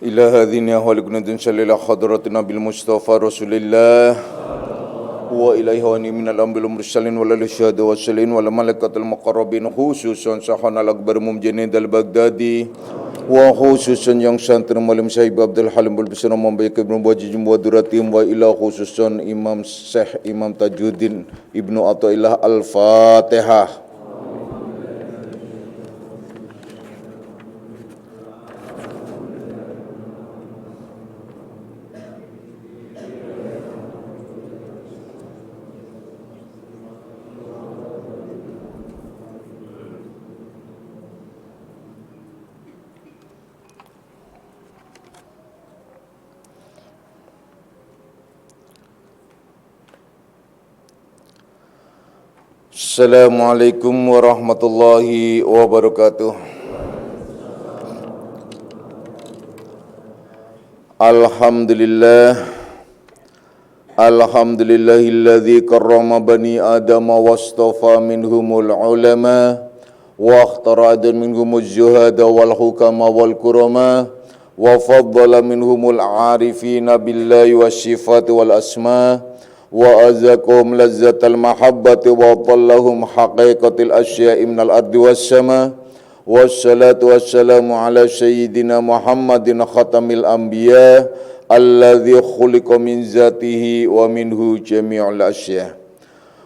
إلى هذه خالقنا صلى الله حضرتنا بالمصطفى رسول الله وإليه وأني من الأنبياء والمرسلين والشهداء والصالحين والملائكة المقربين خصوصا شيخنا الأكبر مجنيد البغدادي وخصوصا yang santri Maulana Syekh Abdul Halim Bulbisana membaik Ibnu Bajijum wa Duratim wa ila khususan Imam Syekh Imam Tajuddin Ibnu Athaillah Al-Fatihah. Assalamualaikum warahmatullahi wabarakatuh. Alhamdulillahilladzi karrama bani adama wastafa minhumul ulama wa akhtara minhumuz zuhada wal hukama wal kurama wa faddala minhumul arifina billahi wasyifati wal asma wa azakum lazzatal mahabbati wa tallahum haqiqatil asya'i minal ardi was sama wassalatu wassalamu ala sayyidina Muhammadin khatamil anbiya alladzi khuliqa min zatihi wa minhu jami'ul asya'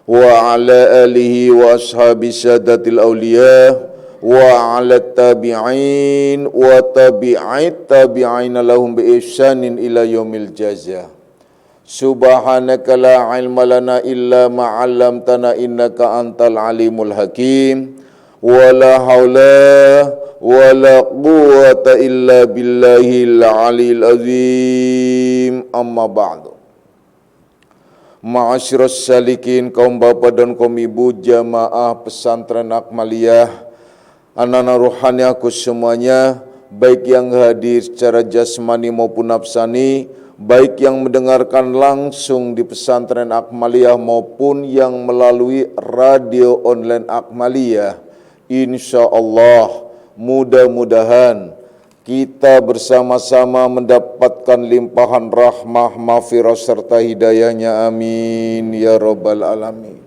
wa ala alihi wa ashabi sadatil awliya wa ala tabi'in wa tabi'it tabi'ina lahum bi ihsanin ila yaumil jazaa. Subhanaka la ilma lana illa ma 'allamtana innaka antal alimul hakim wa la haula wa la quwwata illa billahil aliyil azim amma ba'du. Ma'asyiras salikin, kaum bapak dan kaum ibu jamaah pesantren Akmaliyah, anak-anak rohani aku semuanya, baik yang hadir secara jasmani maupun nafsani, baik yang mendengarkan langsung di pesantren Akmaliyah maupun yang melalui radio online Akmaliyah. Insya Allah mudah-mudahan kita bersama-sama mendapatkan limpahan rahmah, maghfirah serta hidayahnya. Amin ya rabbal alamin.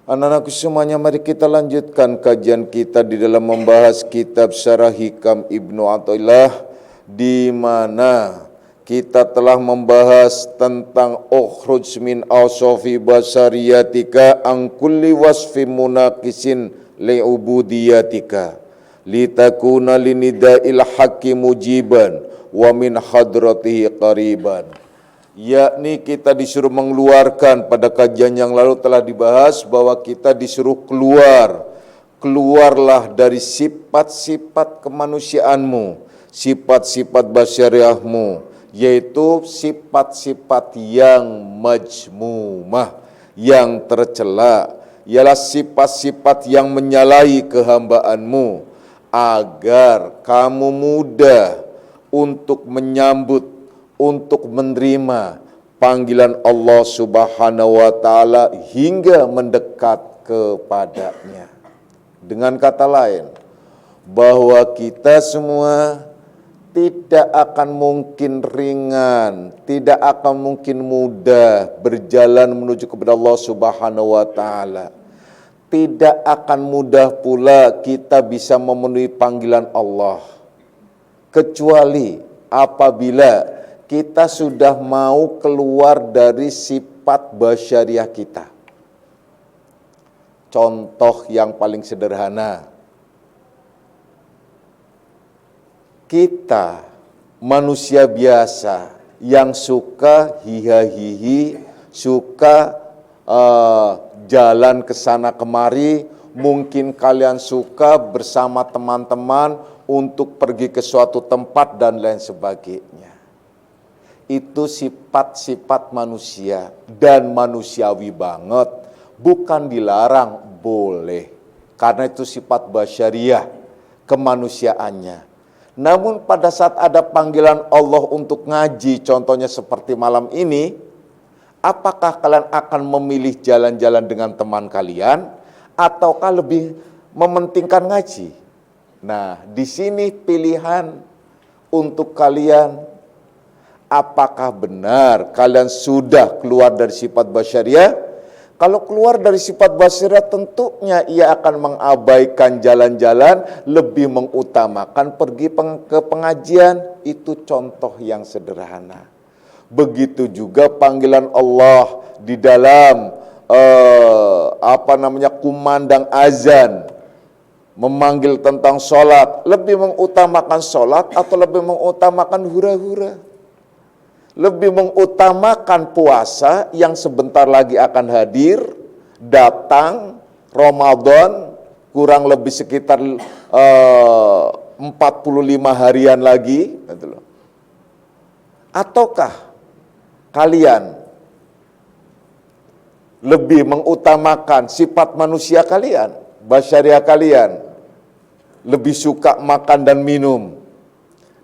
Anak-anakku semuanya, mari kita lanjutkan kajian kita di dalam membahas kitab Syarah Hikam Ibnu Athaillah, di mana kita telah membahas tentang ukhruj min awsafi basariyatika an kulli wasfin munaqisin li'ubudiyatika litakuna linida'il haqqi mujiban wa min hadratihi qariban. Yakni kita disuruh mengeluarkan, pada kajian yang lalu telah dibahas bahwa kita disuruh keluarlah dari sifat-sifat kemanusiaanmu, sifat-sifat basyariahmu, yaitu sifat-sifat yang majmumah, yang tercela, ialah sifat-sifat yang menyalahi kehambaanmu, agar kamu mudah untuk menyambut, untuk menerima panggilan Allah Subhanahu wa Ta'ala hingga mendekat kepadanya. Dengan kata lain, bahwa kita semua tidak akan mungkin ringan, tidak akan mungkin mudah berjalan menuju kepada Allah Subhanahu wa Ta'ala. Tidak akan mudah pula kita bisa memenuhi panggilan Allah, kecuali apabila kita sudah mau keluar dari sifat basyariah kita. Contoh yang paling sederhana, kita manusia biasa yang suka hiha-hihi, suka jalan ke sana kemari, mungkin kalian suka bersama teman-teman untuk pergi ke suatu tempat dan lain sebagainya. Itu sifat-sifat manusia dan manusiawi banget, bukan dilarang, boleh, karena itu sifat basyariah, kemanusiaannya. Namun pada saat ada panggilan Allah untuk ngaji, contohnya seperti malam ini, apakah kalian akan memilih jalan-jalan dengan teman kalian, ataukah lebih mementingkan ngaji? Nah, di sini pilihan untuk kalian. Apakah benar kalian sudah keluar dari sifat basyariah? Kalau keluar dari sifat basyariah, tentunya ia akan mengabaikan jalan-jalan, lebih mengutamakan pergi ke pengajian. Itu contoh yang sederhana. Begitu juga panggilan Allah di dalam kumandang azan, memanggil tentang sholat, lebih mengutamakan sholat atau lebih mengutamakan hura-hura? Lebih mengutamakan puasa yang sebentar lagi akan hadir, datang, Ramadan, kurang lebih sekitar 45 harian lagi, gitu loh. Ataukah kalian lebih mengutamakan sifat manusia kalian, basyariah kalian, lebih suka makan dan minum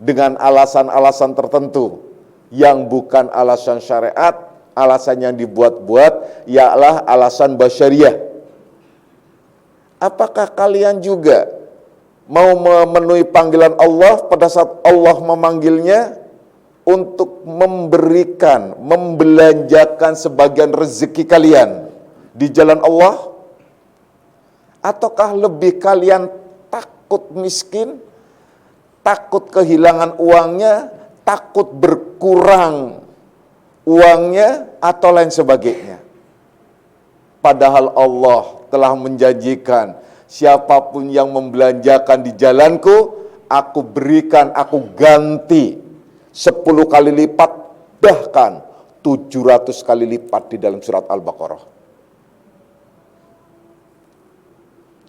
dengan alasan-alasan tertentu yang bukan alasan syariat, alasan yang dibuat-buat, ialah alasan basyariah. Apakah kalian juga mau memenuhi panggilan Allah pada saat Allah memanggilnya untuk memberikan, membelanjakan sebagian rezeki kalian di jalan Allah? Ataukah lebih kalian takut miskin, takut kehilangan uangnya, takut berkurang uangnya, atau lain sebagainya? Padahal Allah telah menjanjikan, siapapun yang membelanjakan di jalanku, aku berikan, aku ganti 10 kali lipat, bahkan 700 kali lipat di dalam surat Al-Baqarah.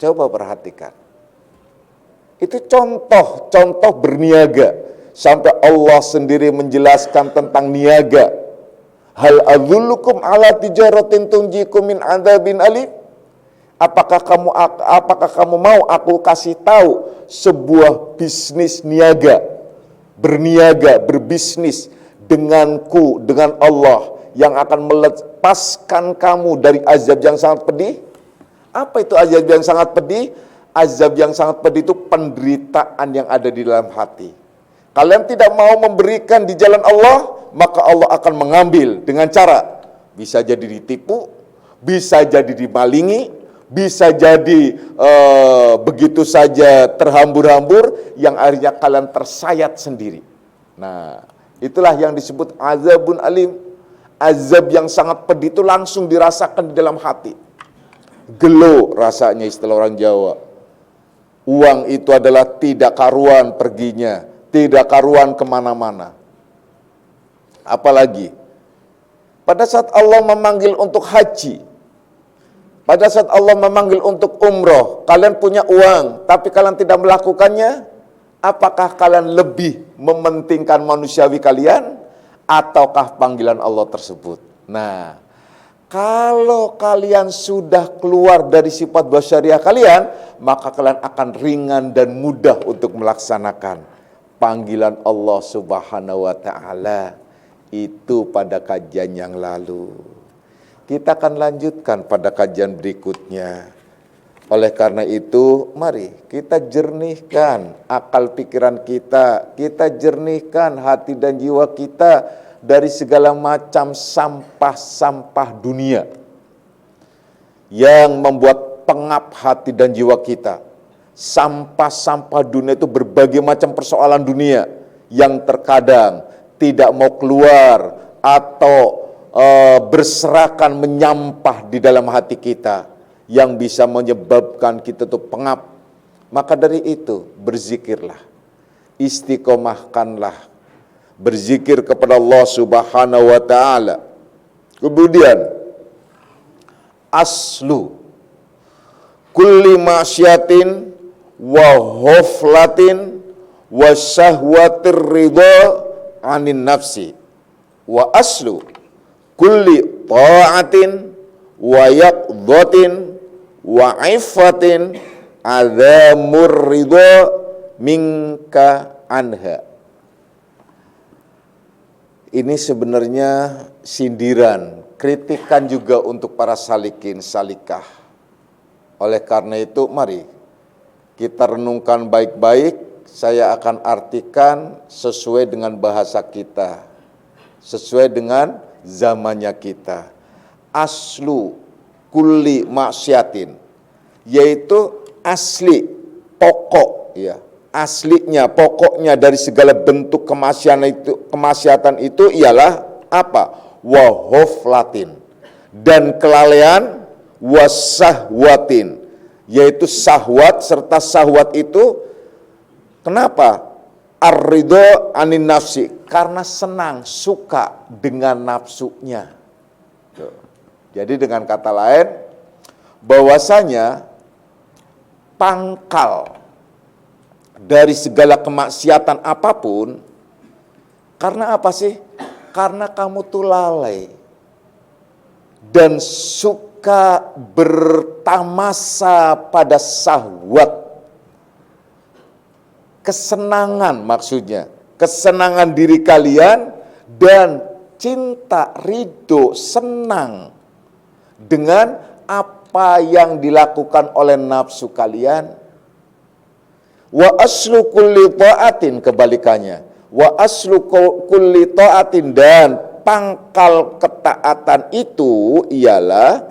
Coba perhatikan. Itu contoh berniaga. Sampai Allah sendiri menjelaskan tentang niaga. Hal adzullukum ala tijaratin tunjikum min adzabin alim? Apakah kamu mau aku kasih tahu sebuah bisnis niaga, berniaga, berbisnis denganku, dengan Allah, yang akan melepaskan kamu dari azab yang sangat pedih? Apa itu azab yang sangat pedih? Azab yang sangat pedih itu penderitaan yang ada di dalam hati. Kalian tidak mau memberikan di jalan Allah, maka Allah akan mengambil dengan cara bisa jadi ditipu, bisa jadi dimalingi, bisa jadi begitu saja terhambur-hambur, yang akhirnya kalian tersayat sendiri. Nah, itulah yang disebut azabun alim. Azab yang sangat pedih itu langsung dirasakan di dalam hati. Gelo rasanya, istilah orang Jawa. Uang itu adalah tidak karuan perginya, tidak karuan kemana-mana. Apalagi pada saat Allah memanggil untuk haji, pada saat Allah memanggil untuk umroh, kalian punya uang, tapi kalian tidak melakukannya, apakah kalian lebih mementingkan manusiawi kalian, ataukah panggilan Allah tersebut? Nah, kalau kalian sudah keluar dari sifat basyariah kalian, maka kalian akan ringan dan mudah untuk melaksanakan panggilan Allah Subhanahu wa ta'ala. Itu pada kajian yang lalu. Kita akan lanjutkan pada kajian berikutnya. Oleh karena itu, mari kita jernihkan akal pikiran kita, kita jernihkan hati dan jiwa kita dari segala macam sampah-sampah dunia yang membuat pengap hati dan jiwa kita. Sampah-sampah dunia itu berbagai macam persoalan dunia yang terkadang tidak mau keluar atau berserakan menyampah di dalam hati kita, yang bisa menyebabkan kita tuh pengap. Maka dari itu berzikirlah, istiqomahkanlah, berzikir kepada Allah Subhanahu wa ta'ala. Kemudian aslu kulli ma'syatin wa hoflatin wa syahwatir ridha anin nafsi wa aslu kulli ta'atin wa yaqdatin wa ifatin adzamur ridha minka anha. Ini sebenarnya sindiran, kritikan juga untuk para salikin salikah. Oleh karena itu mari kita renungkan baik-baik saya akan artikan sesuai dengan bahasa kita, sesuai dengan zamannya kita. Aslu kulli maksiatin, yaitu asli, pokok, ya, aslinya, pokoknya dari segala bentuk kemaksiatan itu ialah apa? Wahoflatin, dan kelalaian, wasahwatin, yaitu sahwat, serta sahwat itu kenapa? Ar-ridho anin nafsi, karena senang, suka dengan nafsunya. Jadi dengan kata lain, bahwasanya pangkal dari segala kemaksiatan apapun, karena apa sih? Karena kamu tuh lalai dan suka bertamasa pada sahwat, kesenangan maksudnya, kesenangan diri kalian, dan cinta, ridho, senang dengan apa yang dilakukan oleh nafsu kalian. Wa aslu kulli ta'atin, kebalikannya, wa aslu kulli ta'atin, dan pangkal ketaatan itu ialah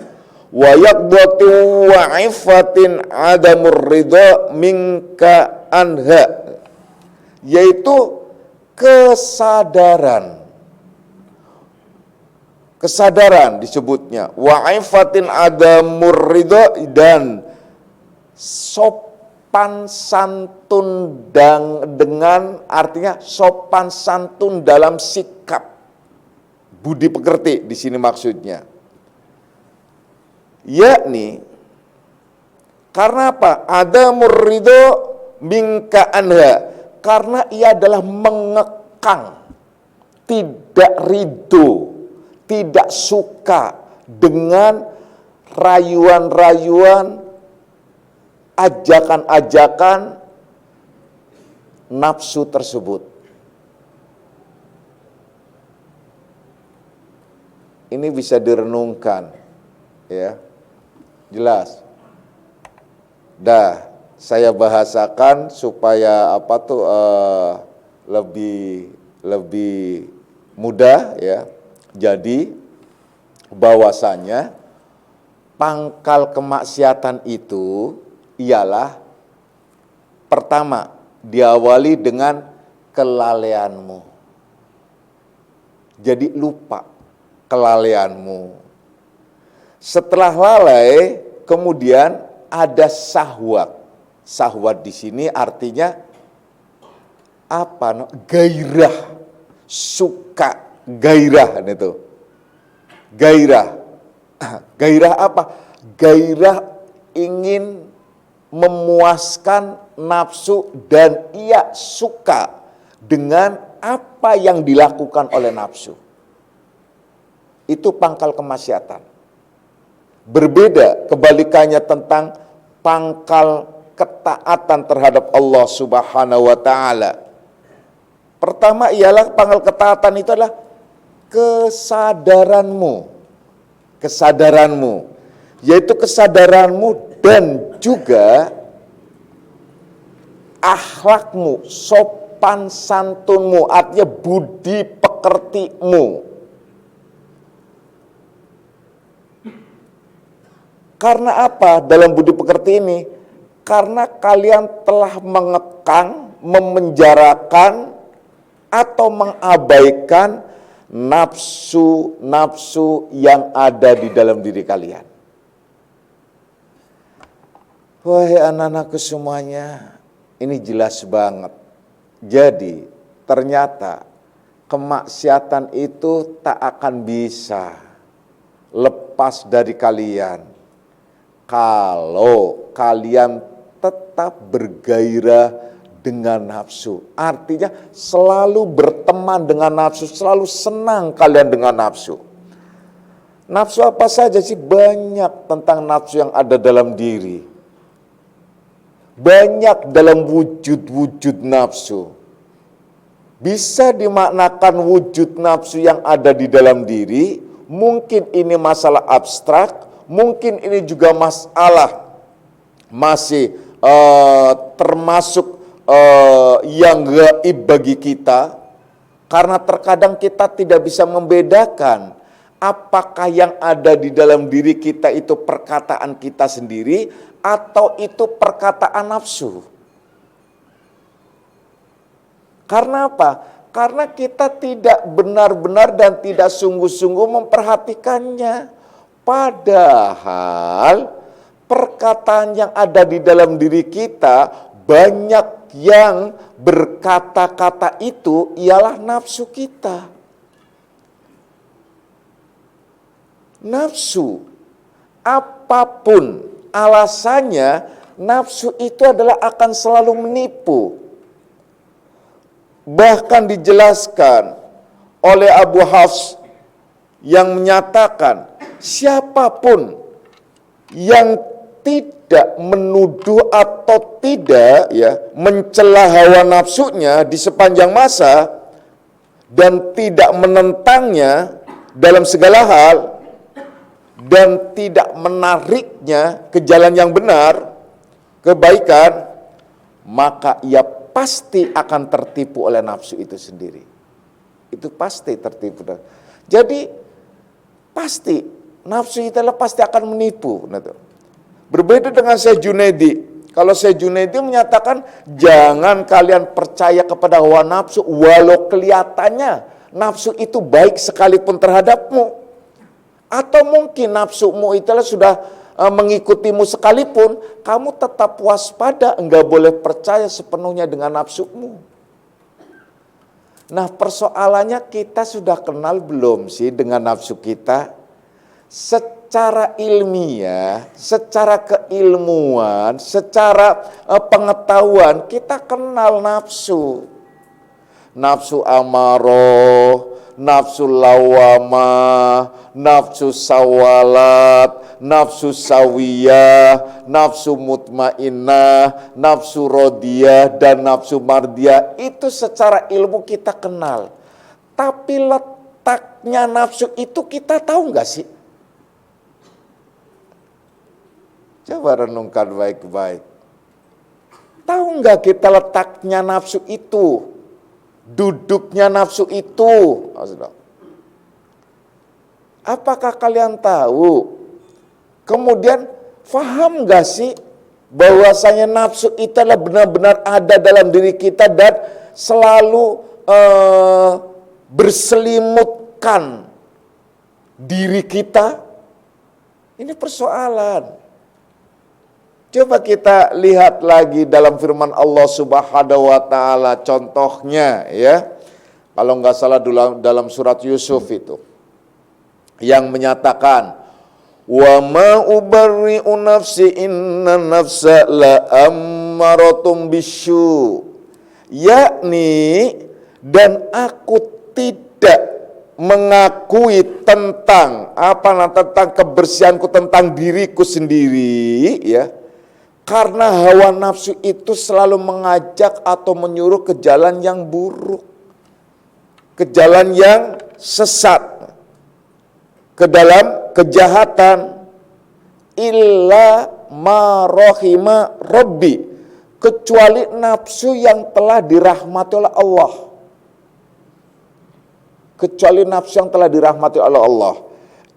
wa yaqdatu wa ifatin adamur ridha minka anha, yaitu kesadaran disebutnya, wa'ifatin adamur ridho, dan sopan santun dengan artinya sopan santun dalam sikap, budi pekerti di sini maksudnya. Yakni karena apa? Adamur ridho minka anha, karena ia adalah mengekang, tidak ridho, tidak suka dengan rayuan-rayuan, ajakan-ajakan nafsu tersebut. Ini bisa direnungkan, ya, jelas. Dah, saya bahasakan supaya lebih mudah, ya. Jadi bahwasanya pangkal kemaksiatan itu ialah pertama diawali dengan kelalaianmu. Jadi lupa kelalaianmu. Setelah lalai kemudian ada sahwat. Sahwat di sini artinya apa? Gairah, suka. Gairah itu. Gairah. Gairah apa? Gairah ingin memuaskan nafsu dan ia suka dengan apa yang dilakukan oleh nafsu. Itu pangkal kemaksiatan. Berbeda kebalikannya tentang pangkal ketaatan terhadap Allah Subhanahu wa taala. Pertama ialah pangkal ketaatan itu adalah kesadaranmu, yaitu kesadaranmu dan juga akhlakmu, sopan santunmu, artinya budi pekertimu. Karena apa dalam budi pekerti ini? Karena kalian telah mengekang, memenjarakan, atau mengabaikan nafsu-nafsu yang ada di dalam diri kalian. Wahai anak-anakku semuanya, ini jelas banget. Jadi ternyata kemaksiatan itu tak akan bisa lepas dari kalian kalau kalian tetap bergairah dengan nafsu. Artinya selalu berteman dengan nafsu, selalu senang kalian dengan nafsu. Nafsu apa saja sih? Banyak tentang nafsu yang ada dalam diri. Banyak dalam wujud-wujud nafsu. Bisa dimaknakan wujud nafsu yang ada di dalam diri, mungkin ini masalah abstrak, mungkin ini juga masalah masih termasuk yang gaib bagi kita, karena terkadang kita tidak bisa membedakan apakah yang ada di dalam diri kita itu perkataan kita sendiri atau itu perkataan nafsu. Karena apa? Karena kita tidak benar-benar dan tidak sungguh-sungguh memperhatikannya. Padahal perkataan yang ada di dalam diri kita, banyak yang berkata-kata itu ialah nafsu kita. Nafsu, apapun alasannya, nafsu itu adalah akan selalu menipu. Bahkan dijelaskan oleh Abu Hafs yang menyatakan, siapapun yang tidak menuduh atau tidak mencela hawa nafsunya di sepanjang masa dan tidak menentangnya dalam segala hal dan tidak menariknya ke jalan yang benar, kebaikan, maka ia pasti akan tertipu oleh nafsu itu sendiri. Itu pasti tertipu. Jadi pasti nafsu itu pasti akan menipu. Berbeda dengan Syekh Junaidi. Kalau Syekh Junaidi menyatakan jangan kalian percaya kepada hawa nafsu walau kelihatannya nafsu itu baik sekalipun terhadapmu. Atau mungkin nafsumu itulah sudah mengikutimu sekalipun, kamu tetap waspada, enggak boleh percaya sepenuhnya dengan nafsumu. Nah, persoalannya kita sudah kenal belum sih dengan nafsu kita? Secara ilmiah, secara keilmuan, secara pengetahuan, kita kenal nafsu. Nafsu amarah, nafsu lawamah, nafsu sawalat, nafsu sawiyah, nafsu mutmainnah, nafsu rodiyah, dan nafsu mardiyah. Itu secara ilmu kita kenal. Tapi letaknya nafsu itu kita tahu nggak sih? Coba renungkan baik-baik. Tahu nggak kita letaknya nafsu itu? Duduknya nafsu itu? Apakah kalian tahu? Kemudian faham gak sih bahwasanya nafsu itu adalah benar-benar ada dalam diri kita dan selalu berselimutkan diri kita? Ini persoalan. Coba kita lihat lagi dalam firman Allah Subhanahu wa taala, contohnya ya. Kalau nggak salah dalam surat Yusuf itu yang menyatakan wa ma ubarri'u nafsi inna nafsa la ammaratum bisyu, yakni dan aku tidak mengakui tentang tentang kebersihanku, tentang diriku sendiri ya. Karena hawa nafsu itu selalu mengajak atau menyuruh ke jalan yang buruk, ke jalan yang sesat, ke dalam kejahatan. Illa ma rahima rabbi, kecuali nafsu yang telah dirahmati oleh Allah. Kecuali nafsu yang telah dirahmati oleh Allah.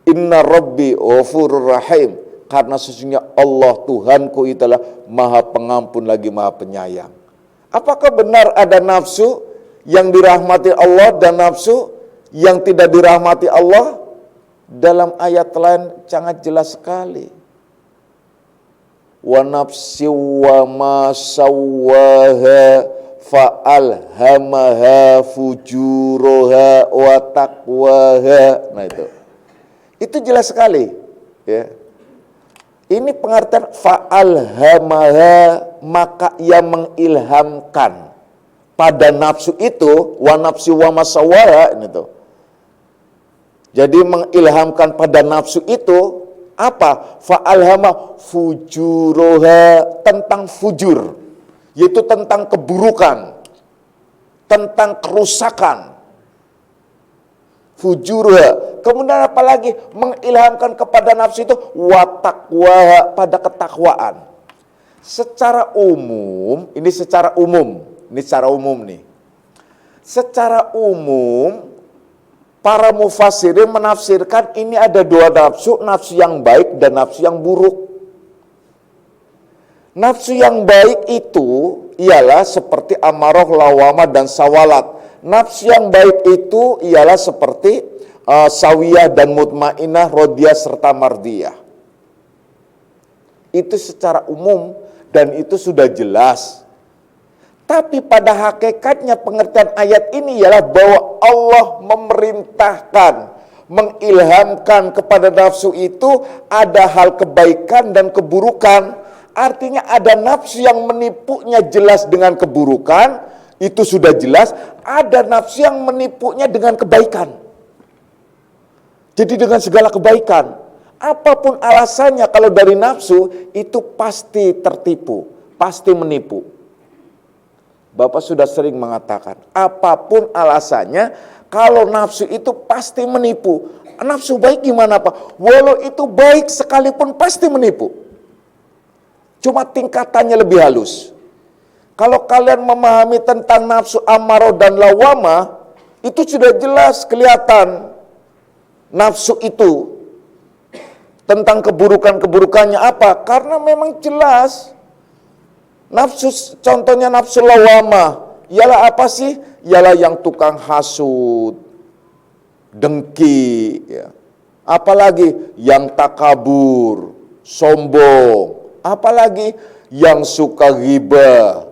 Inna rabbi ghafurur rahim, karena sesungguhnya Allah Tuhanku itulah Maha Pengampun lagi Maha Penyayang. Apakah benar ada nafsu yang dirahmati Allah dan nafsu yang tidak dirahmati Allah? Dalam ayat lain sangat jelas sekali. Wa nafsi wa ma sawwaha fa'alhamaha fujuraha wa taqwaha. Nah itu jelas sekali ya. Ini pengertian fa'alhamaha, maka ia mengilhamkan pada nafsu itu, wa nafsi wa masawaha ini tuh. Jadi mengilhamkan pada nafsu itu apa? Fa'alhama fujuroha, tentang fujur, yaitu tentang keburukan, tentang kerusakan. Fujurha. Kemudian apalagi mengilhamkan kepada nafsu itu wa taqwa, pada ketakwaan. Secara umum, ini secara umum nih. Secara umum, para mufassirin menafsirkan ini ada dua nafsu, nafsu yang baik dan nafsu yang buruk. Nafsu yang baik itu ialah seperti amarah, lawamah, dan sawalat. Nafsu yang baik itu ialah seperti sawiyah dan mutmainah, rodiyah, serta mardiyah. Itu secara umum dan itu sudah jelas. Tapi pada hakikatnya pengertian ayat ini ialah bahwa Allah memerintahkan, mengilhamkan kepada nafsu itu ada hal kebaikan dan keburukan. Artinya ada nafsu yang menipunya jelas dengan keburukan, itu sudah jelas. Ada nafsu yang menipunya dengan kebaikan. Jadi dengan segala kebaikan. Apapun alasannya kalau dari nafsu, itu pasti tertipu, pasti menipu. Bapak sudah sering mengatakan, apapun alasannya, kalau nafsu itu pasti menipu. Nafsu baik gimana Pak? Walau itu baik sekalipun pasti menipu. Cuma tingkatannya lebih halus. Kalau kalian memahami tentang nafsu amarah dan lawamah, itu sudah jelas kelihatan. Nafsu itu tentang keburukan-keburukannya apa? Karena memang jelas. Nafsu, contohnya nafsu lawamah, ialah apa sih? Ialah yang tukang hasud, dengki, ya. Apalagi yang takabur, sombong, apalagi yang suka ghibah,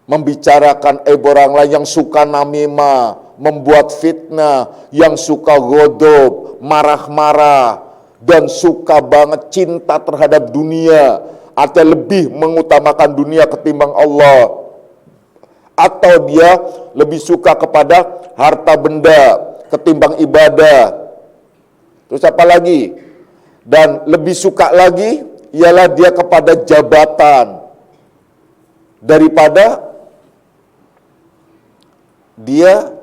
membicarakan orang lain, yang suka namimah, membuat fitnah, yang suka godob, marah-marah, dan suka banget cinta terhadap dunia, atau lebih mengutamakan dunia ketimbang Allah, atau dia lebih suka kepada harta benda ketimbang ibadah. Terus apa lagi? Dan lebih suka lagi ialah dia kepada jabatan daripada dia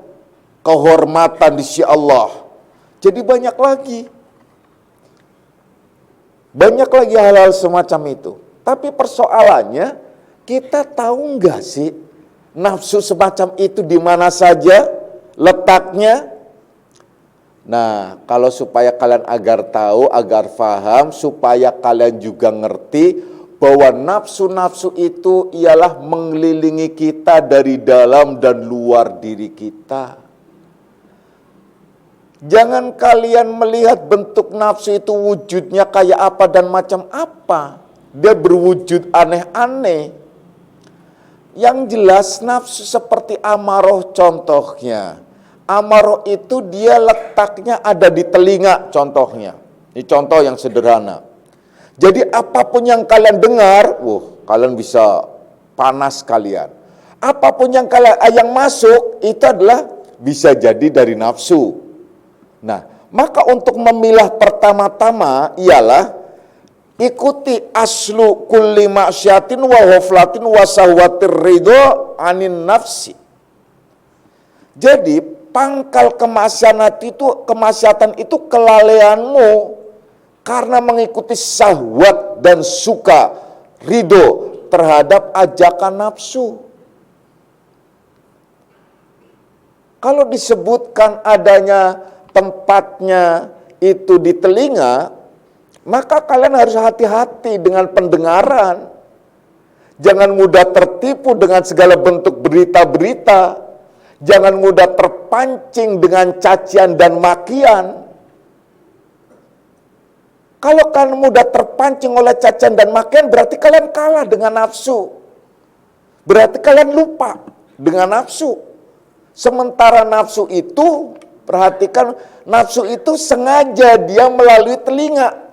kehormatan di sisi Allah. Jadi banyak lagi hal-hal semacam itu. Tapi persoalannya, kita tahu nggak sih nafsu semacam itu di mana saja letaknya? Nah, kalau supaya kalian agar tahu, agar paham, supaya kalian juga ngerti bahwa nafsu-nafsu itu ialah mengelilingi kita dari dalam dan luar diri kita. Jangan kalian melihat bentuk nafsu itu wujudnya kayak apa dan macam apa. Dia berwujud aneh-aneh. Yang jelas nafsu seperti amarah contohnya. Amarah itu dia letaknya ada di telinga contohnya. Ini contoh yang sederhana. Jadi apapun yang kalian dengar, kalian bisa panas kalian. Apapun yang masuk itu adalah bisa jadi dari nafsu. Nah, maka untuk memilah pertama-tama ialah ikuti aslu kulli ma'syatin wa ghaflatin wa sahwatir ridho anin nafsi. Jadi pangkal kemaksiatan itu kelalaianmu karena mengikuti syahwat dan suka ridho terhadap ajakan nafsu. Kalau disebutkan adanya tempatnya itu di telinga, maka kalian harus hati-hati dengan pendengaran. Jangan mudah tertipu dengan segala bentuk berita-berita. Jangan mudah terpancing dengan cacian dan makian. Kalau kalian mudah terpancing oleh cacian dan makian, berarti kalian kalah dengan nafsu. Berarti kalian lupa dengan nafsu. Sementara nafsu itu, perhatikan, nafsu itu sengaja dia melalui telinga.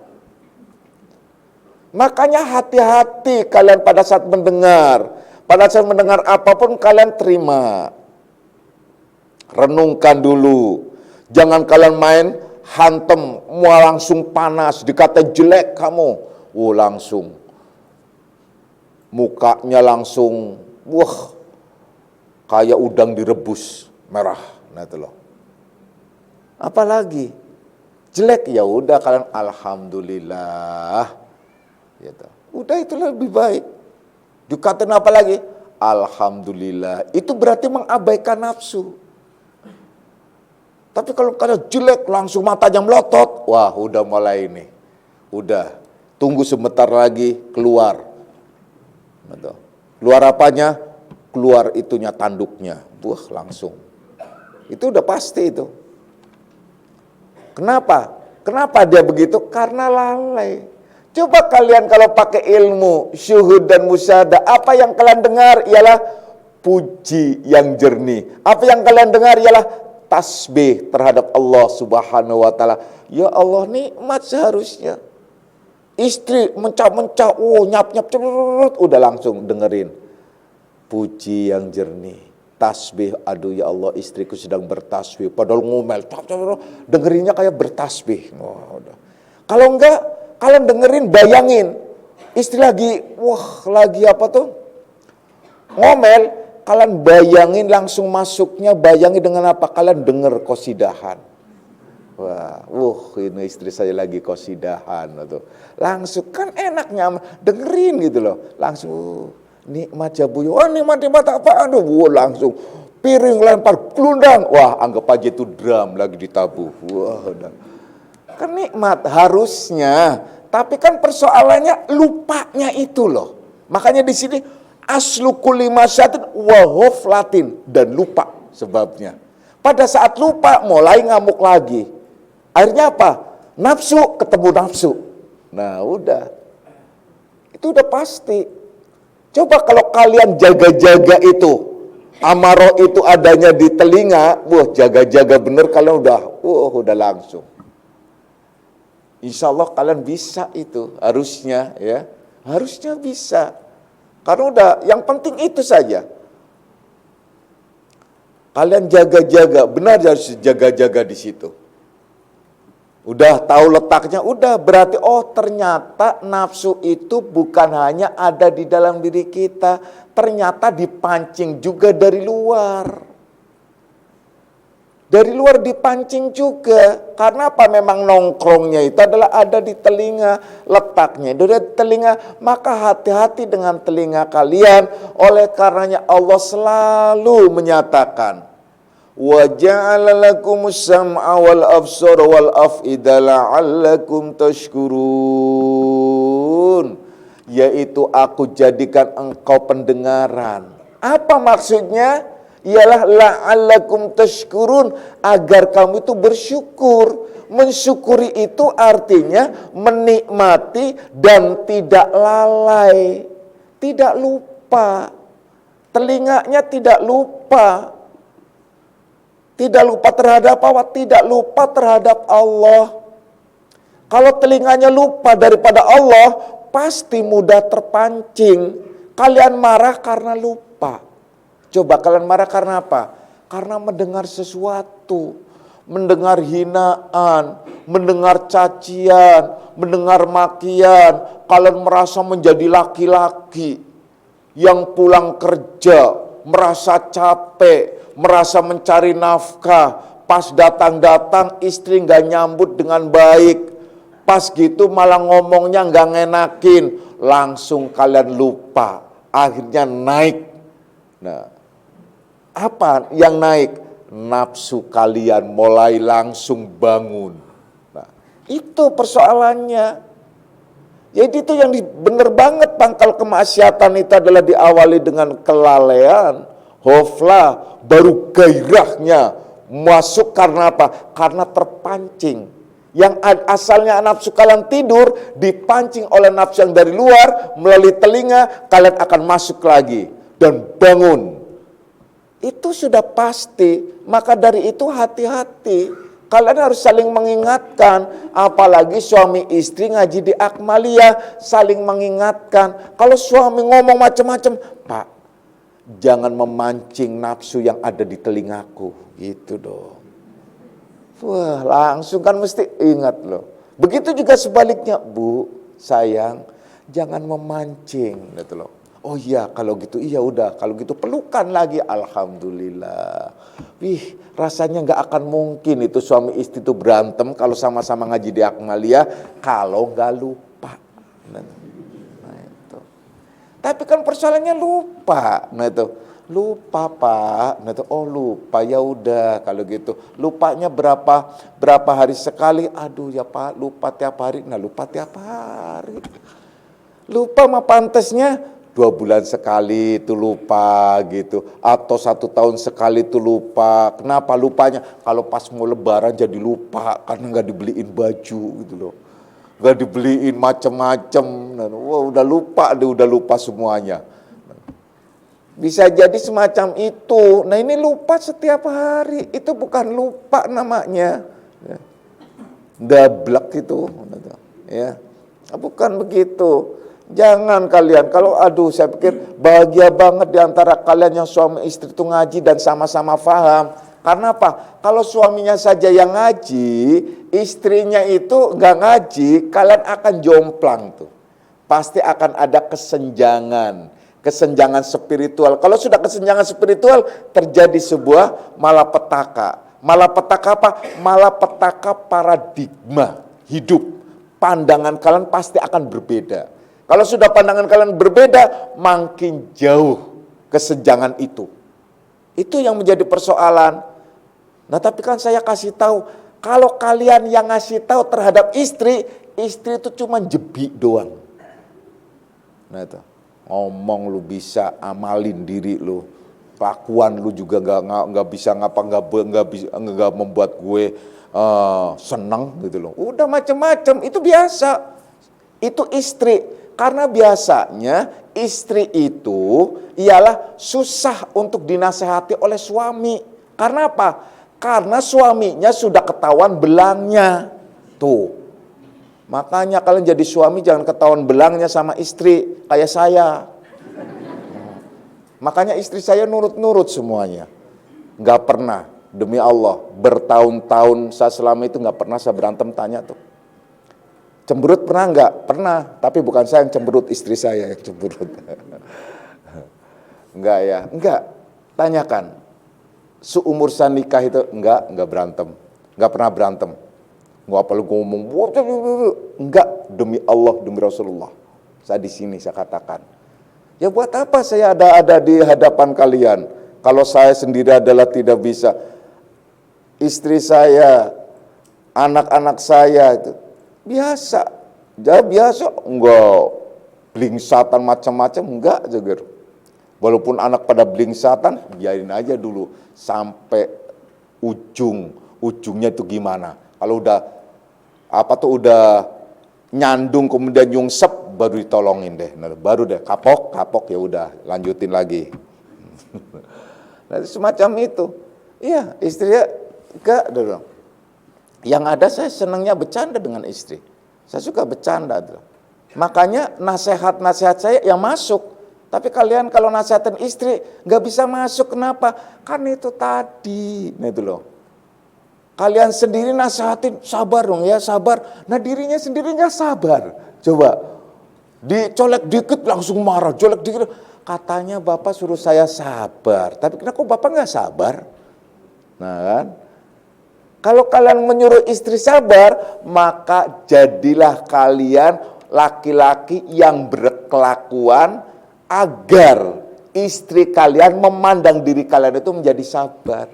Makanya hati-hati kalian pada saat mendengar. Pada saat mendengar apapun kalian terima. Renungkan dulu. Jangan kalian main hantem, mau langsung panas, dikata jelek kamu. Langsung. Mukanya langsung, kayak udang direbus, merah. Nah itu loh. Apalagi jelek, ya udah kalian alhamdulillah. Gitu. Udah itulah lebih baik. Dikatain apa lagi? Alhamdulillah. Itu berarti mengabaikan nafsu. Tapi kalau jelek langsung matanya melotot, wah udah mulai ini. Udah, tunggu sebentar lagi keluar. Betul. Keluar apanya? Keluar itunya tanduknya. Wah langsung. Itu udah pasti itu. Kenapa? Kenapa dia begitu? Karena lalai. Coba kalian kalau pakai ilmu syuhud dan musyahadah, apa yang kalian dengar ialah puji yang jernih. Apa yang kalian dengar ialah tasbih terhadap Allah Subhanahu wa taala. Ya Allah, nikmat seharusnya. Istri mencap-mencap, nyap-nyap, udah langsung dengerin. Puji yang jernih. Tasbih, aduh ya Allah, istriku sedang bertasbih. Padahal ngomel, dengerinnya kayak bertasbih. Oh, udah. Kalau enggak, kalian dengerin, bayangin. Istri lagi, lagi apa tuh? Ngomel, kalian bayangin langsung masuknya, bayangin dengan apa? Kalian denger qasidahan. Wah, ini istri saya lagi qasidahan. Langsung, kan enaknya, dengerin gitu loh. Langsung, nikmat ya Bu. Wah, nikmat apa? Aduh, langsung piring lempar kelundang. Wah, anggap aja itu drum lagi ditabuh. Wah, udah. Kan nikmat harusnya, tapi kan persoalannya lupanya itu loh. Makanya di sini aslu kulli masyatin wa ghaflatin, dan lupa sebabnya. Pada saat lupa mulai ngamuk lagi. Akhirnya apa? Nafsu ketemu nafsu. Nah, udah. Itu udah pasti. Coba kalau kalian jaga-jaga itu, amarah itu adanya di telinga, jaga-jaga bener kalian udah langsung. Insya Allah kalian bisa itu, harusnya ya, harusnya bisa. Karena udah, yang penting itu saja. Kalian jaga-jaga, benar harus jaga-jaga di situ. Udah tahu letaknya, udah berarti ternyata nafsu itu bukan hanya ada di dalam diri kita, ternyata dipancing juga dari luar. Dari luar dipancing juga. Karena apa? Memang nongkrongnya itu adalah ada di telinga, letaknya itu ada di telinga. Maka hati-hati dengan telinga kalian. Oleh karenanya Allah selalu menyatakan, wa ja'ala lakumus sam'a wal absara wal af'ida la'allakum tashkurun. Yaitu aku jadikan engkau pendengaran. Apa maksudnya? Ialah la'allakum tashkurun, agar kamu itu bersyukur. Mensyukuri itu artinya menikmati dan tidak lalai, tidak lupa. Telinganya tidak lupa. Tidak lupa terhadap apa? Tidak lupa terhadap Allah. Kalau telinganya lupa daripada Allah, pasti mudah terpancing. Kalian marah karena lupa. Coba kalian marah karena apa? Karena mendengar sesuatu. Mendengar hinaan, mendengar cacian, mendengar makian. Kalian merasa menjadi laki-laki yang pulang kerja, merasa capek, merasa mencari nafkah, pas datang-datang istri nggak nyambut dengan baik, pas gitu malah ngomongnya nggak ngenakin, langsung kalian lupa, akhirnya naik. Nah, apa yang naik? Nafsu kalian mulai langsung bangun. Nah, itu persoalannya. Jadi itu yang bener banget, pangkal kemaksiatan itu adalah diawali dengan kelalaian. Hofla, baru gairahnya masuk karena apa? Karena terpancing. Yang asalnya nafsu kalian tidur, dipancing oleh nafsu yang dari luar, melalui telinga, kalian akan masuk lagi dan bangun. Itu sudah pasti, maka dari itu hati-hati. Kalian harus saling mengingatkan, apalagi suami istri ngaji di Akmaliyah, saling mengingatkan. Kalau suami ngomong macam-macam, Pak, jangan memancing nafsu yang ada di telingaku, gitu dong. Wah, langsung kan mesti ingat loh. Begitu juga sebaliknya, Bu, sayang, jangan memancing, gitu loh. Oh iya, kalau gitu iya udah, kalau gitu pelukan lagi, alhamdulillah. Wih, rasanya nggak akan mungkin itu suami istri itu berantem kalau sama-sama ngaji di Akmaliyah kalau nggak lupa. Nah, itu. Tapi kan persoalannya lupa. Nah itu, lupa Pak. Nah itu, oh lupa, ya udah kalau gitu. Lupanya berapa hari sekali? Aduh ya Pak, lupa tiap hari. Nah lupa tiap hari. Lupa mah pantasnya 2 bulan sekali itu lupa gitu, atau 1 tahun sekali itu lupa. Kenapa lupanya? Kalau pas mau lebaran jadi lupa karena nggak dibeliin baju gitu loh, nggak dibeliin macem-macem. Wah udah lupa semuanya. Bisa jadi semacam itu. Nah ini lupa setiap hari, itu bukan lupa namanya. Dablek itu, ya, bukan begitu. Jangan kalian, kalau saya pikir bahagia banget di antara kalian yang suami istri itu ngaji dan sama-sama paham. Karena apa? Kalau suaminya saja yang ngaji, istrinya itu nggak ngaji, kalian akan jomplang tuh. Pasti akan ada kesenjangan spiritual. Kalau sudah kesenjangan spiritual, terjadi sebuah malapetaka. Malapetaka apa? Malapetaka paradigma hidup. Pandangan kalian pasti akan berbeda. Kalau sudah pandangan kalian berbeda, makin jauh kesenjangan itu. Itu yang menjadi persoalan. Nah tapi kan saya kasih tahu, kalau kalian yang ngasih tahu terhadap istri itu cuma jebik doang. Nah itu, ngomong lu bisa, amalin diri lu. Kelakuan lu juga nggak bisa nggak membuat gue senang gitu loh. Udah macam-macam, itu biasa. Itu istri. Karena biasanya istri itu ialah susah untuk dinasehati oleh suami. Karena apa? Karena suaminya sudah ketahuan belangnya. Tuh. Makanya kalian jadi suami jangan ketahuan belangnya sama istri. Kayak saya. Makanya istri saya nurut-nurut semuanya. Gak pernah, demi Allah, bertahun-tahun saya selama itu gak pernah saya berantem tanya tuh. Cemberut pernah enggak? Pernah, tapi bukan saya yang cemberut, istri saya yang cemberut. Enggak ya, enggak. Tanyakan. Seumur saya nikah itu enggak berantem. Enggak pernah berantem. Enggak apa lu ngomong, enggak, demi Allah, demi Rasulullah. Saya di sini saya katakan. Ya buat apa saya ada di hadapan kalian? Kalau saya sendiri adalah tidak bisa. Istri saya, anak-anak saya itu biasa, enggak blingsatan macam-macam, enggak juga. Walaupun anak pada blingsatan, biarin aja dulu sampai ujungnya itu gimana. Kalau udah nyandung kemudian nyungsep, baru ditolongin deh, baru deh kapok ya udah lanjutin lagi. Nah, semacam itu. Iya, istrinya enggak dong. Yang ada saya senangnya bercanda dengan istri. Saya suka bercanda. Makanya nasihat-nasihat saya yang masuk. Tapi kalian kalau nasihatin istri gak bisa masuk. Kenapa? Karena itu tadi. Nah itu loh. Kalian sendiri nasihatin, sabar dong ya, sabar. Nah dirinya sendirinya sabar. Coba. Dicolek dikit langsung marah. Colek dikit. Katanya Bapak suruh saya sabar. Tapi kenapa Bapak gak sabar? Nah kan. Kalau kalian menyuruh istri sabar, maka jadilah kalian laki-laki yang berkelakuan agar istri kalian memandang diri kalian itu menjadi sabar.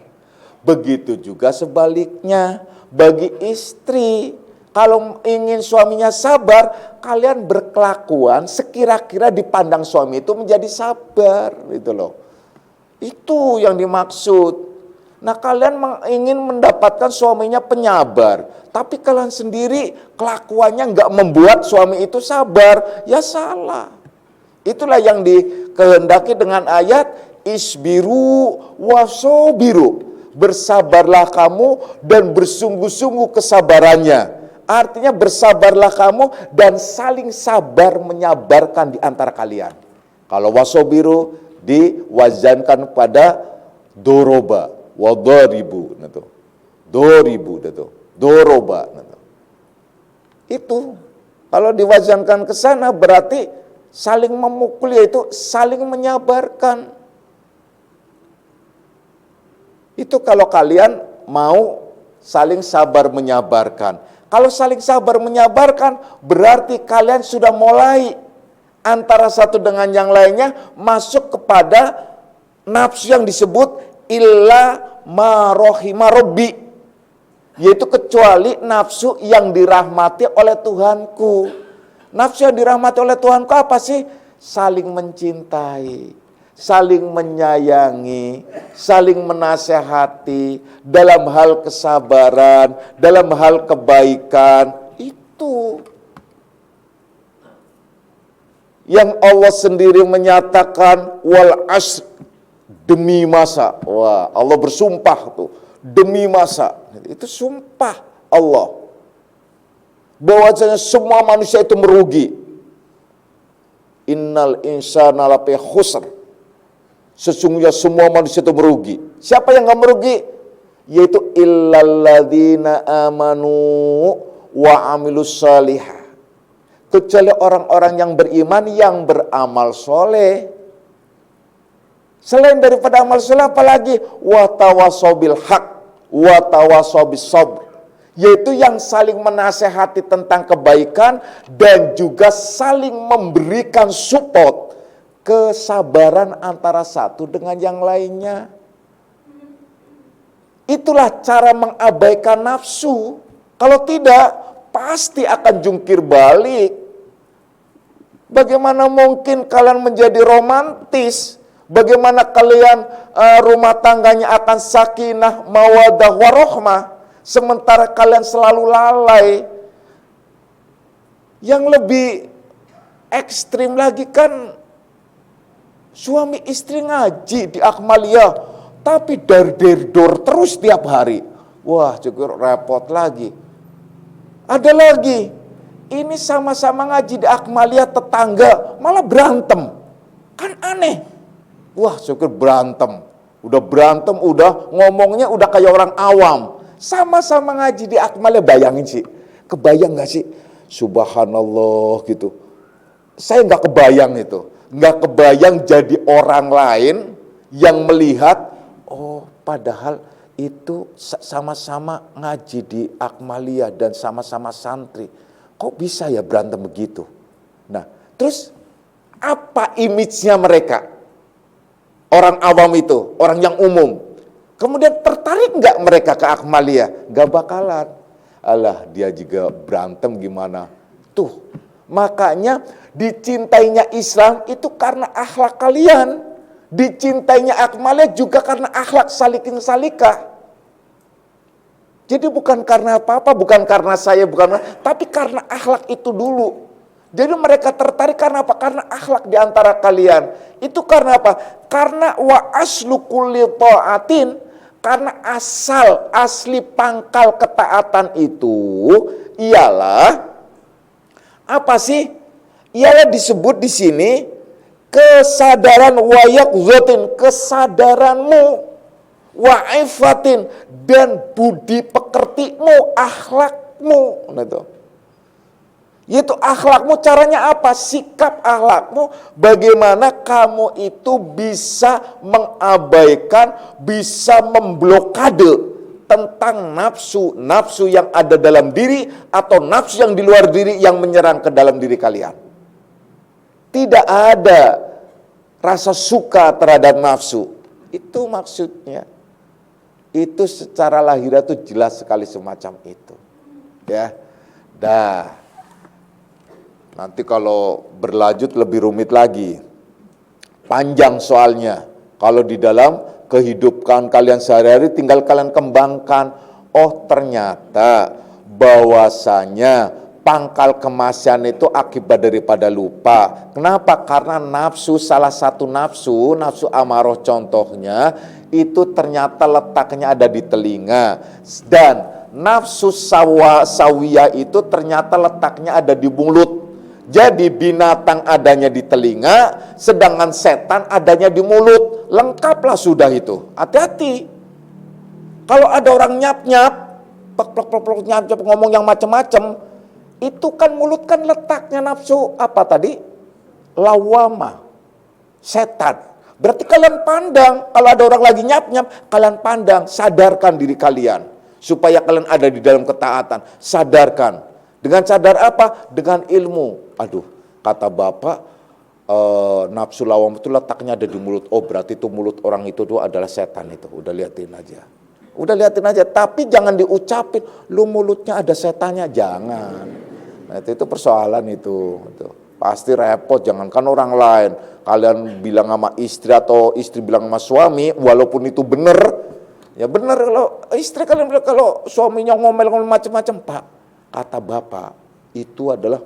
Begitu juga sebaliknya bagi istri. Kalau ingin suaminya sabar, kalian berkelakuan sekira-kira dipandang suami itu menjadi sabar. Gitu loh. Itu yang dimaksud. Nah kalian ingin mendapatkan suaminya penyabar, tapi kalian sendiri kelakuannya nggak membuat suami itu sabar, ya salah. Itulah yang dikehendaki dengan ayat isbiru wasobiru. Bersabarlah kamu dan bersungguh-sungguh kesabarannya. Artinya bersabarlah kamu dan saling sabar menyabarkan di antara kalian. Kalau wasobiru diwazankan pada doroba. Wadaribu, doroba. Itu kalau diwajankan ke sana berarti saling memukul, yaitu saling menyabarkan. Itu kalau kalian mau saling sabar menyabarkan. Kalau saling sabar menyabarkan berarti kalian sudah mulai antara satu dengan yang lainnya masuk kepada nafsu yang disebut illa ma rahima rabbi, yaitu kecuali nafsu yang dirahmati oleh Tuhanku. Nafsu yang dirahmati oleh Tuhanku apa sih? Saling mencintai, saling menyayangi, saling menasehati, dalam hal kesabaran, dalam hal kebaikan. Itu yang Allah sendiri menyatakan wal asr, demi masa. Wah, Allah bersumpah tuh, demi masa. Itu sumpah Allah bahwasanya semua manusia itu merugi. Innal insana lafi khusr. Sesungguhnya semua manusia itu merugi. Siapa yang enggak merugi? Yaitu illalladzina amanu wa amilus salihah. Kecuali orang-orang yang beriman, yang beramal soleh. Selain daripada amal soleh apalagi? Wa tawassaw bil haq wa tawassaw bis sabr, yaitu yang saling menasehati tentang kebaikan dan juga saling memberikan support, kesabaran antara satu dengan yang lainnya. Itulah cara mengabaikan nafsu. Kalau tidak, pasti akan jungkir balik. Bagaimana mungkin kalian menjadi romantis? Bagaimana kalian rumah tangganya akan sakinah, mawaddah, warahmah, sementara kalian selalu lalai? Yang lebih ekstrim lagi kan suami istri ngaji di Akmaliyah, tapi dar-der-dor terus tiap hari. Wah, cukup repot lagi. Ada lagi, ini sama-sama ngaji di Akmaliyah, tetangga malah berantem. Kan aneh. Wah, syukur berantem. Udah berantem, udah ngomongnya udah kayak orang awam. Sama-sama ngaji di Akmaliyah, bayangin sih. Kebayang gak sih? Subhanallah gitu. Saya gak kebayang itu. Gak kebayang jadi orang lain yang melihat, oh padahal itu sama-sama ngaji di Akmaliyah dan sama-sama santri. Kok bisa ya berantem begitu? Nah, terus apa image-nya mereka? Orang awam itu, orang yang umum. Kemudian tertarik nggak mereka ke Akmaliyah? Nggak bakalan. Alah, dia juga berantem gimana? Tuh, makanya dicintainya Islam itu karena akhlak kalian. Dicintainya Akmaliyah juga karena akhlak salikin salikah. Jadi bukan karena apa-apa, bukan karena saya, tapi karena akhlak itu dulu. Jadi mereka tertarik karena apa? Karena akhlak di antara kalian. Itu karena apa? Karena wa aslu kulli ta'atin, karena asli pangkal ketaatan itu ialah apa sih? Ialah disebut di sini kesadaran wa yaqzatin, kesadaranmu, wa ifatin, dan budi pekertimu, akhlakmu. Nah itu. Yaitu akhlakmu, caranya apa? Sikap akhlakmu, bagaimana kamu itu bisa mengabaikan, bisa memblokade tentang nafsu yang ada dalam diri atau nafsu yang di luar diri yang menyerang ke dalam diri kalian. Tidak ada rasa suka terhadap nafsu. Itu maksudnya. Itu secara lahiriah itu jelas sekali semacam itu. Ya. Dah. Nanti kalau berlanjut lebih rumit lagi. Panjang soalnya. Kalau di dalam kehidupan kalian sehari-hari tinggal kalian kembangkan. Oh ternyata bahwasanya pangkal kemasian itu akibat daripada lupa. Kenapa? Karena nafsu, salah satu nafsu amarah contohnya, itu ternyata letaknya ada di telinga. Dan nafsu sawiyah itu ternyata letaknya ada di mulut. Jadi binatang adanya di telinga, sedangkan setan adanya di mulut. Lengkaplah sudah itu. Hati-hati. Kalau ada orang nyap-nyap, nyap-nyap ngomong yang macam-macam, itu kan mulut kan letaknya nafsu apa tadi? Lawamah. Setan. Berarti kalian pandang, kalau ada orang lagi nyap-nyap, kalian pandang, sadarkan diri kalian. Supaya kalian ada di dalam ketaatan. Sadarkan. Dengan sadar apa? Dengan ilmu. Aduh, kata Bapak, nafsu lawam itu letaknya ada di mulut. Oh berarti itu mulut orang itu tuh adalah setan itu. Udah liatin aja. Tapi jangan diucapin, lu mulutnya ada setannya, jangan. Nah, itu persoalan itu. Pasti repot, jangankan orang lain. Kalian bilang sama istri atau istri bilang sama suami, walaupun itu benar, ya benar kalau istri kalian bilang kalau suaminya ngomel macam-macam, Pak, kata Bapak, itu adalah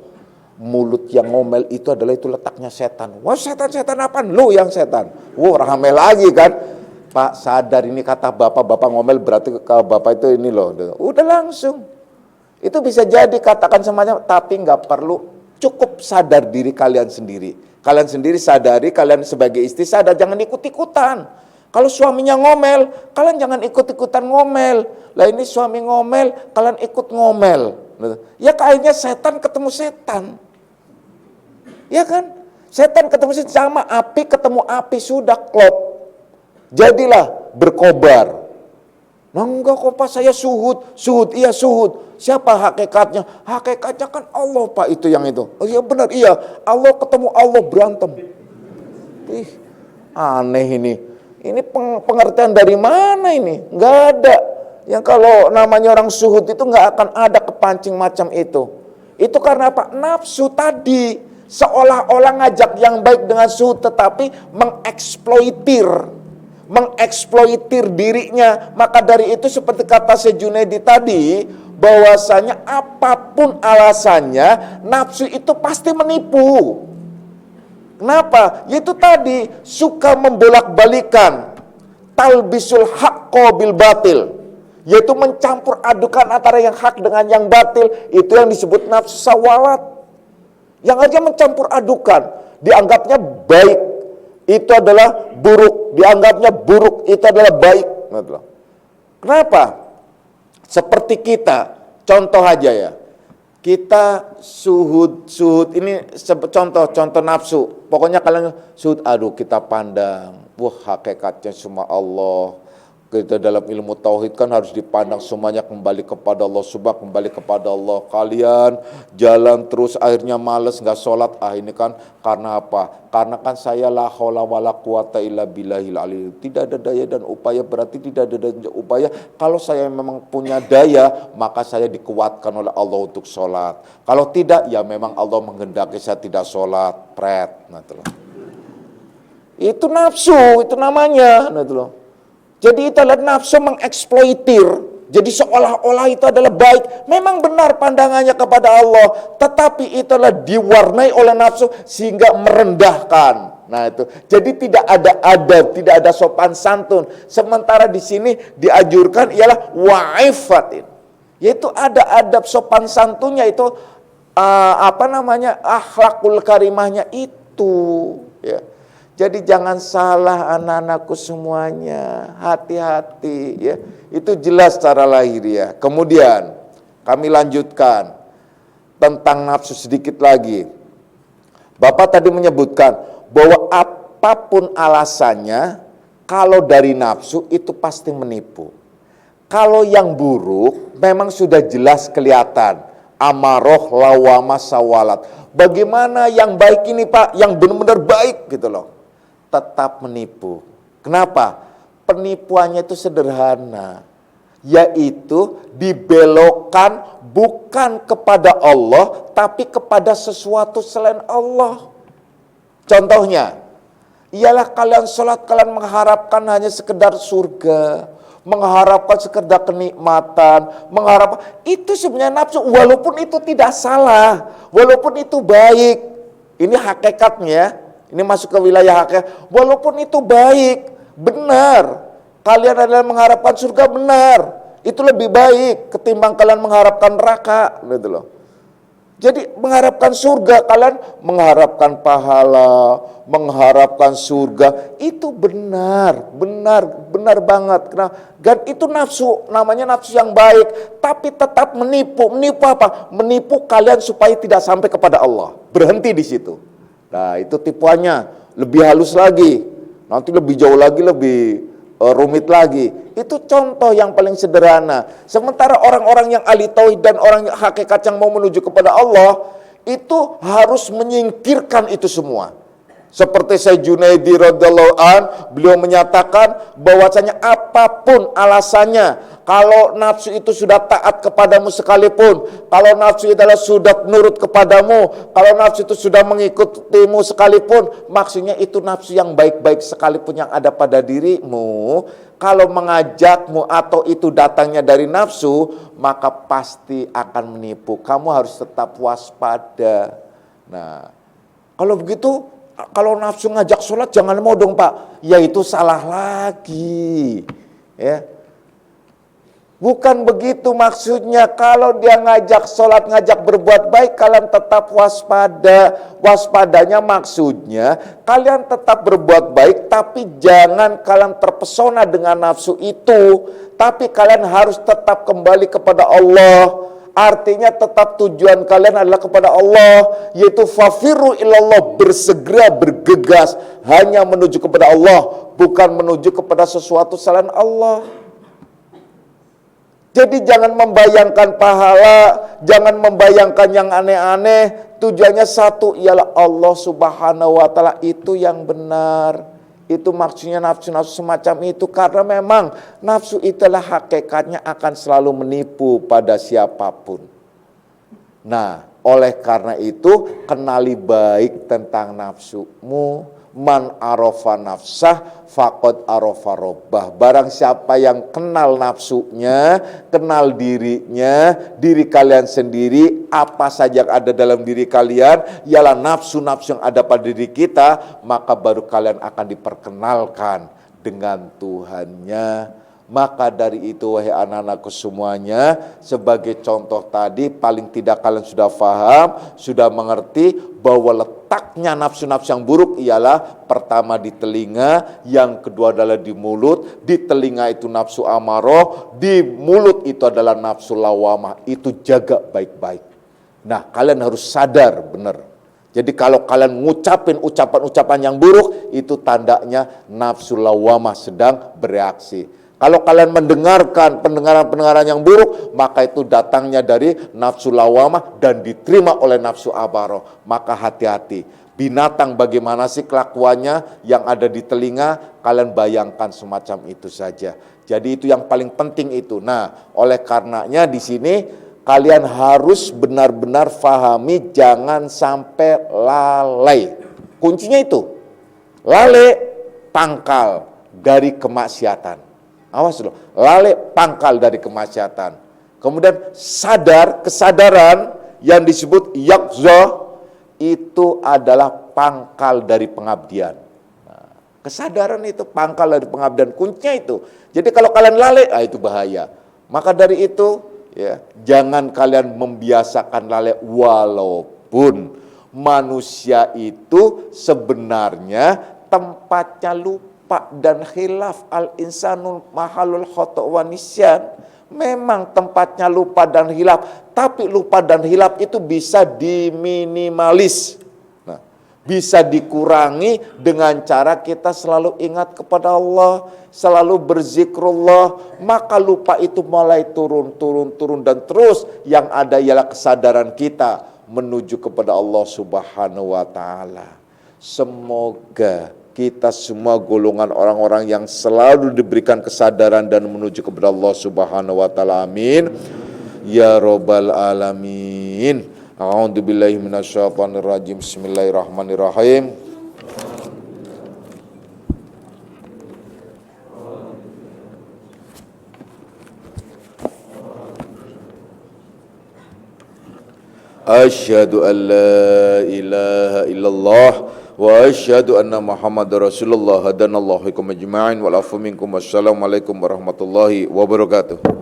mulut yang ngomel itu letaknya setan. Wah setan apaan? Lu yang setan. Wah rame lagi kan. Pak sadar ini kata Bapak ngomel berarti kalau Bapak itu ini loh. Udah langsung. Itu bisa jadi katakan semuanya, tapi nggak perlu, cukup sadar diri kalian sendiri. Kalian sendiri sadari, kalian sebagai istri sadar, jangan ikut-ikutan. Kalau suaminya ngomel, kalian jangan ikut-ikutan ngomel. Lah ini suami ngomel, kalian ikut ngomel. Ya kayaknya setan ketemu setan. Ya kan? Setan ketemu setan, sama api ketemu api, sudah klop. Jadilah berkobar. Nah enggak kok Pak, saya suhud, iya suhud. Siapa hakikatnya? Hakikatnya kan Allah Pak, itu yang itu. Oh iya benar, iya. Allah ketemu Allah berantem. Ih, aneh ini. Ini pengertian dari mana ini? Enggak ada. Yang kalau namanya orang suhud itu enggak akan ada kepancing macam itu. Itu karena apa? Nafsu tadi. Seolah-olah ngajak yang baik dengan suhud, tetapi mengeksploitir dirinya. Maka dari itu seperti kata Sejunaidi tadi, bahwasanya apapun alasannya, nafsu itu pasti menipu. Kenapa? Yaitu tadi, suka membolak-balikan talbisul haqqo bil batil, yaitu mencampur adukan antara yang hak dengan yang batil. Itu yang disebut nafsu sawalat. Yang aja mencampur adukan, dianggapnya baik, itu adalah buruk. Dianggapnya buruk, itu adalah baik. Kenapa? Seperti kita, contoh aja ya. Kita suhud ini contoh nafsu. Pokoknya kalian suhud, aduh kita pandang, wah hakikatnya cuma Allah. Kita dalam ilmu tauhid kan harus dipandang semuanya kembali kepada Allah, kembali kepada Allah. Kalian jalan terus akhirnya males nggak sholat. Ini kan karena apa? Karena kan saya la haula wala quwata illa billahil aliyil. Tidak ada daya dan upaya, berarti tidak ada daya dan upaya. Kalau saya memang punya daya, maka saya dikuatkan oleh Allah untuk sholat. Kalau tidak, ya memang Allah menghendaki saya tidak sholat. Itu nafsu, itu namanya. Jadi itu adalah nafsu mengeksploitir. Jadi seolah-olah itu adalah baik. Memang benar pandangannya kepada Allah, tetapi itu adalah diwarnai oleh nafsu sehingga merendahkan. Nah itu. Jadi tidak ada adab, tidak ada sopan santun. Sementara di sini dianjurkan ialah wa'ifatin. Yaitu ada adab sopan santunnya itu akhlakul karimahnya itu, ya. Jadi jangan salah anak-anakku semuanya, hati-hati ya. Itu jelas secara lahiriah. Kemudian kami lanjutkan tentang nafsu sedikit lagi. Bapak tadi menyebutkan bahwa apapun alasannya, kalau dari nafsu itu pasti menipu. Kalau yang buruk memang sudah jelas kelihatan. Amaroh lawama sawalat. Bagaimana yang baik ini Pak, yang benar-benar baik gitu loh. Tetap menipu. Kenapa? Penipuannya itu sederhana, yaitu dibelokkan bukan kepada Allah, tapi kepada sesuatu selain Allah. Contohnya, ialah kalian sholat, kalian mengharapkan hanya sekedar surga, mengharapkan sekedar kenikmatan, mengharapkan, itu sebenarnya nafsu, walaupun itu tidak salah, walaupun itu baik. Ini hakikatnya. Ini masuk ke wilayah hakikat. Walaupun itu baik, benar. Kalian adalah mengharapkan surga, benar. Itu lebih baik ketimbang kalian mengharapkan neraka, gitu loh. Jadi mengharapkan surga, kalian mengharapkan pahala, mengharapkan surga, itu benar banget. Dan itu nafsu, namanya nafsu yang baik, tapi tetap menipu. Menipu apa? Menipu kalian supaya tidak sampai kepada Allah. Berhenti di situ. Nah itu tipuannya lebih halus lagi, nanti lebih jauh lagi, lebih rumit lagi. Itu contoh yang paling sederhana. Sementara orang-orang yang ahli tauhid dan orang hakikat yang mau menuju kepada Allah, itu harus menyingkirkan itu semua. Seperti Syekh Junaidi radhiyallahu an, beliau menyatakan bahwasanya apapun alasannya, kalau nafsu itu sudah taat kepadamu sekalipun, kalau nafsu itu adalah sudah nurut kepadamu, kalau nafsu itu sudah mengikutimu sekalipun, maksudnya itu nafsu yang baik-baik sekalipun yang ada pada dirimu, kalau mengajakmu atau itu datangnya dari nafsu, maka pasti akan menipu. Kamu harus tetap waspada. Nah, kalau begitu, kalau nafsu ngajak sholat jangan mau dong Pak. Ya itu salah lagi. Ya. Bukan begitu maksudnya. Kalau dia ngajak sholat, ngajak berbuat baik, kalian tetap waspada. Waspadanya maksudnya kalian tetap berbuat baik, tapi jangan kalian terpesona dengan nafsu itu. Tapi kalian harus tetap kembali kepada Allah. Artinya tetap tujuan kalian adalah kepada Allah, yaitu fafiru ilallah, bersegera bergegas hanya menuju kepada Allah, bukan menuju kepada sesuatu selain Allah. Jadi jangan membayangkan pahala, jangan membayangkan yang aneh-aneh. Tujuannya satu, ialah Allah Subhanahu wa Ta'ala, itu yang benar. Itu maksudnya nafsu-nafsu semacam itu, karena memang nafsu itulah hakikatnya akan selalu menipu pada siapapun. Nah, oleh karena itu kenali baik tentang nafsumu. Man arofa nafsah faqad arofa robbah. Barang siapa yang kenal nafsunya, kenal dirinya, diri kalian sendiri, apa saja yang ada dalam diri kalian, ialah nafsu-nafsu yang ada pada diri kita, maka baru kalian akan diperkenalkan dengan Tuhannya. Maka dari itu wahai anak-anakku semuanya, sebagai contoh tadi, paling tidak kalian sudah paham, sudah mengerti bahwa letaknya nafsu-nafsu yang buruk ialah pertama di telinga, yang kedua adalah di mulut. Di telinga itu nafsu amarah, di mulut itu adalah nafsu lawamah. Itu jaga baik-baik. Nah, kalian harus sadar benar. Jadi kalau kalian ngucapin ucapan-ucapan yang buruk, itu tandanya nafsu lawamah sedang bereaksi. Kalau kalian mendengarkan pendengaran-pendengaran yang buruk, maka itu datangnya dari nafsu lawamah dan diterima oleh nafsu amarah. Maka hati-hati. Binatang bagaimana sih kelakuannya yang ada di telinga, kalian bayangkan semacam itu saja. Jadi itu yang paling penting itu. Nah, oleh karenanya di sini kalian harus benar-benar fahami, jangan sampai lalai. Kuncinya itu, lalai pangkal dari kemaksiatan. Awas loh, lalai pangkal dari kemaksiatan. Kemudian kesadaran yang disebut yaqzah, itu adalah pangkal dari pengabdian. Nah, kesadaran itu pangkal dari pengabdian, kuncinya itu. Jadi kalau kalian lalai, itu bahaya. Maka dari itu, ya, jangan kalian membiasakan lalai, walaupun manusia itu sebenarnya tempatnya lupa dan khilaf, al-insanul mahalul khata' wa nisyan. Memang tempatnya lupa dan hilaf, tapi lupa dan hilaf itu bisa diminimalis. Nah, bisa dikurangi dengan cara kita selalu ingat kepada Allah, selalu berzikrullah, maka lupa itu mulai turun dan terus yang ada ialah kesadaran kita menuju kepada Allah Subhanahu wa Ta'ala. Semoga kita semua golongan orang-orang yang selalu diberikan kesadaran dan menuju kepada Allah Subhanahu wa Ta'ala. Amin ya rabbal alamin. A'udzubillahi minasyaitonirrajim. Bismillahirrahmanirrahim. Asyhadu an la ilaha illallah wa asyhadu anna Muhammadar Rasulullah. Hadanallahu ikum ajma'in wal afu minkum. Wassalamualaikum warahmatullahi wabarakatuh.